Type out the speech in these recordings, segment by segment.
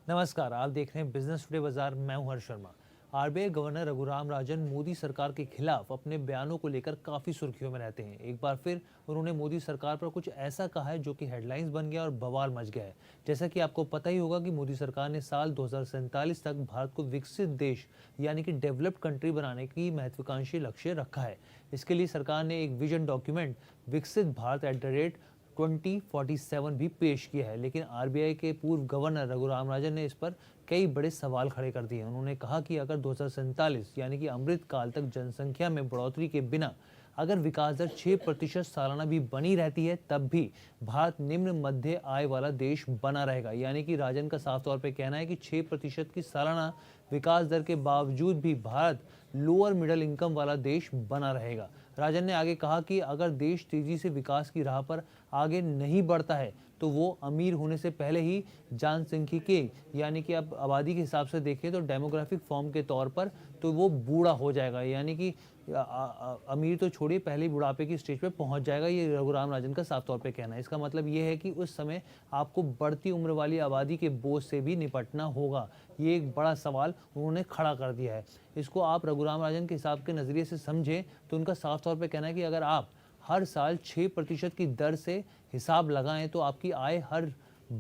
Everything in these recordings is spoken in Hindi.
नमस्कार, आप देख रहे हैं बिजनेस टुडे बाजार। मैं हूं हर्ष शर्मा। आरबीआई गवर्नर रघुराम राजन मोदी सरकार के खिलाफ अपने बयानों को लेकर काफी सुर्खियों में रहते हैं। एक बार फिर उन्होंने मोदी सरकार पर कुछ ऐसा कहा है जो कि हेडलाइंस बन गया और बवाल मच गया है। जैसा कि आपको पता ही होगा कि मोदी सरकार ने साल 2047 तक भारत को विकसित देश यानी कि डेवलप्ड कंट्री बनाने की महत्वाकांक्षी लक्ष्य रखा है। इसके लिए सरकार ने एक विजन डॉक्यूमेंट विकसित भारत @ 2047 भी पेश किया है। लेकिन आरबीआई के पूर्व गवर्नर रघुराम राजन ने इस पर कई बड़े सवाल खड़े कर दिए। उन्होंने कहा कि अगर 2047 यानी कि अमृत काल तक जनसंख्या में बढ़ोतरी के बिना अगर विकास दर 6% सालाना भी बनी रहती है, तब भी भारत निम्न मध्य आय वाला देश बना रहेगा। यानी कि राजन का साफ तौर पे कहना है कि 6% की सालाना विकास दर के बावजूद भी भारत लोअर मिडिल इनकम वाला देश बना रहेगा। राजन ने आगे कहा कि अगर देश तेजी से विकास की राह पर आगे नहीं बढ़ता है तो वो अमीर होने से पहले ही जनसांख्यिकी यानी कि आप आबादी के हिसाब से देखें तो डेमोग्राफिक फॉर्म के तौर पर तो वो बूढ़ा हो जाएगा। यानी कि अमीर तो छोड़िए, पहले ही बुढ़ापे की स्टेज पे पहुंच जाएगा। ये रघुराम राजन का साफ तौर पे कहना है। इसका मतलब ये है कि उस समय आपको बढ़ती उम्र वाली आबादी के बोझ से भी निपटना होगा। ये एक बड़ा सवाल उन्होंने खड़ा कर दिया है। इसको आप रघुराम राजन के हिसाब के नज़रिए से समझें तो उनका साफ तौर पे कहना है कि अगर आप हर साल 6% की दर से हिसाब लगाएं तो आपकी आय हर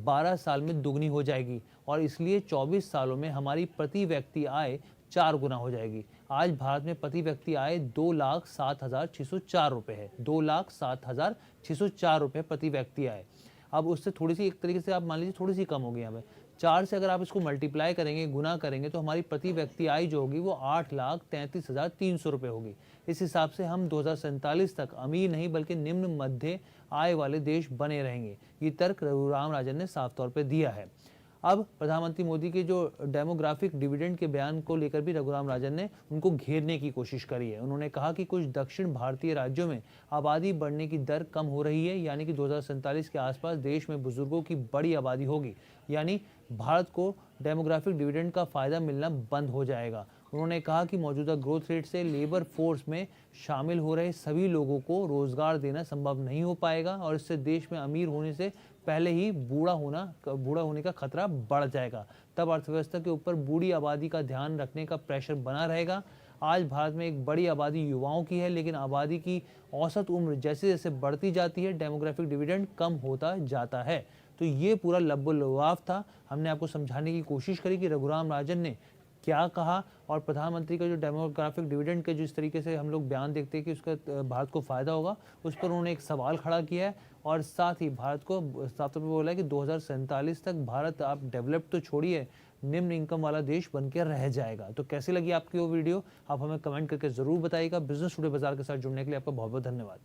12 साल में दुगनी हो जाएगी और इसलिए 24 सालों में हमारी प्रति व्यक्ति आय 4 गुना हो जाएगी। आज भारत में प्रति व्यक्ति आय 2,07,604 रुपये है। 2,07,604 रुपये प्रति व्यक्ति आय। अब उससे थोड़ी सी एक तरीके से आप मान लीजिए थोड़ी सी कम होगी। यहाँ पे 4 से अगर आप इसको मल्टीप्लाई करेंगे, गुना करेंगे तो हमारी प्रति व्यक्ति आय जो होगी वो 8,33,300 रुपये होगी। इस हिसाब से हम 2047 तक अमीर नहीं बल्कि निम्न मध्य आय वाले देश बने रहेंगे। ये तर्क रघुराम राजन ने साफ तौर पर दिया है। अब प्रधानमंत्री मोदी के जो डेमोग्राफिक डिविडेंड के बयान को लेकर भी रघुराम राजन ने उनको घेरने की कोशिश करी है। उन्होंने कहा कि कुछ दक्षिण भारतीय राज्यों में आबादी बढ़ने की दर कम हो रही है, यानी कि 2047 के आसपास देश में बुजुर्गों की बड़ी आबादी होगी, यानी भारत को डेमोग्राफिक डिविडेंड का फायदा मिलना बंद हो जाएगा। उन्होंने कहा कि मौजूदा ग्रोथ रेट से लेबर फोर्स में शामिल हो रहे सभी लोगों को रोजगार देना संभव नहीं हो पाएगा और इससे देश में अमीर होने से पहले ही बूढ़ा होने का खतरा बढ़ जाएगा। तब अर्थव्यवस्था के ऊपर बूढ़ी आबादी का ध्यान रखने का प्रेशर बना रहेगा। आज भारत में एक बड़ी आबादी युवाओं की है, लेकिन आबादी की औसत उम्र जैसे जैसे बढ़ती जाती है डेमोग्राफिक डिविडेंड कम होता जाता है। तो ये पूरा लब्बो-लुआब था। हमने आपको समझाने की कोशिश करी कि रघुराम राजन ने क्या कहा और प्रधानमंत्री का जो डेमोग्राफिक डिविडेंड के जिस तरीके से हम लोग बयान देखते हैं कि उसका भारत को फ़ायदा होगा, उस पर उन्होंने एक सवाल खड़ा किया है और साथ ही भारत को साफ तौर पर बोला है कि 2047 तक भारत आप डेवलप तो छोड़िए, निम्न इनकम वाला देश बन के रह जाएगा। तो कैसी लगी आपकी वो वीडियो, आप हमें कमेंट करके ज़रूर बताइएगा। बिजनेस टुडे बाजार के साथ जुड़ने के लिए आपका बहुत बहुत धन्यवाद।